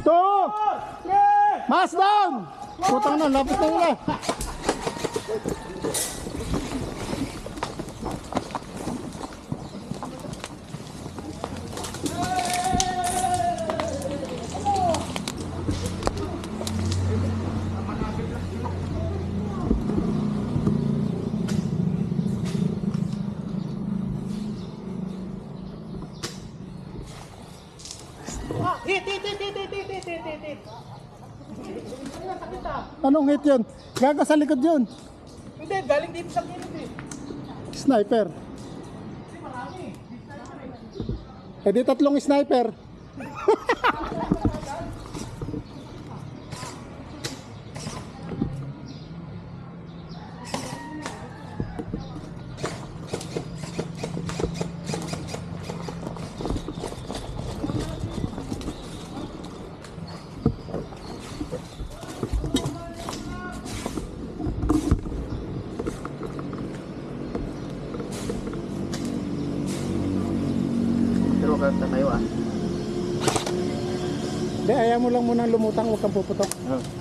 2. Mas down. Putang na, lapit na nila. Hit. Anong hit yun? Gaga sa likod yun. Hindi, galing dito sa kilid eh. Sniper. Eh di tatlong sniper. Pero ka tayo ah. Hindi, ayaw mo lang munang lumutang, huwag kang puputok. Oh.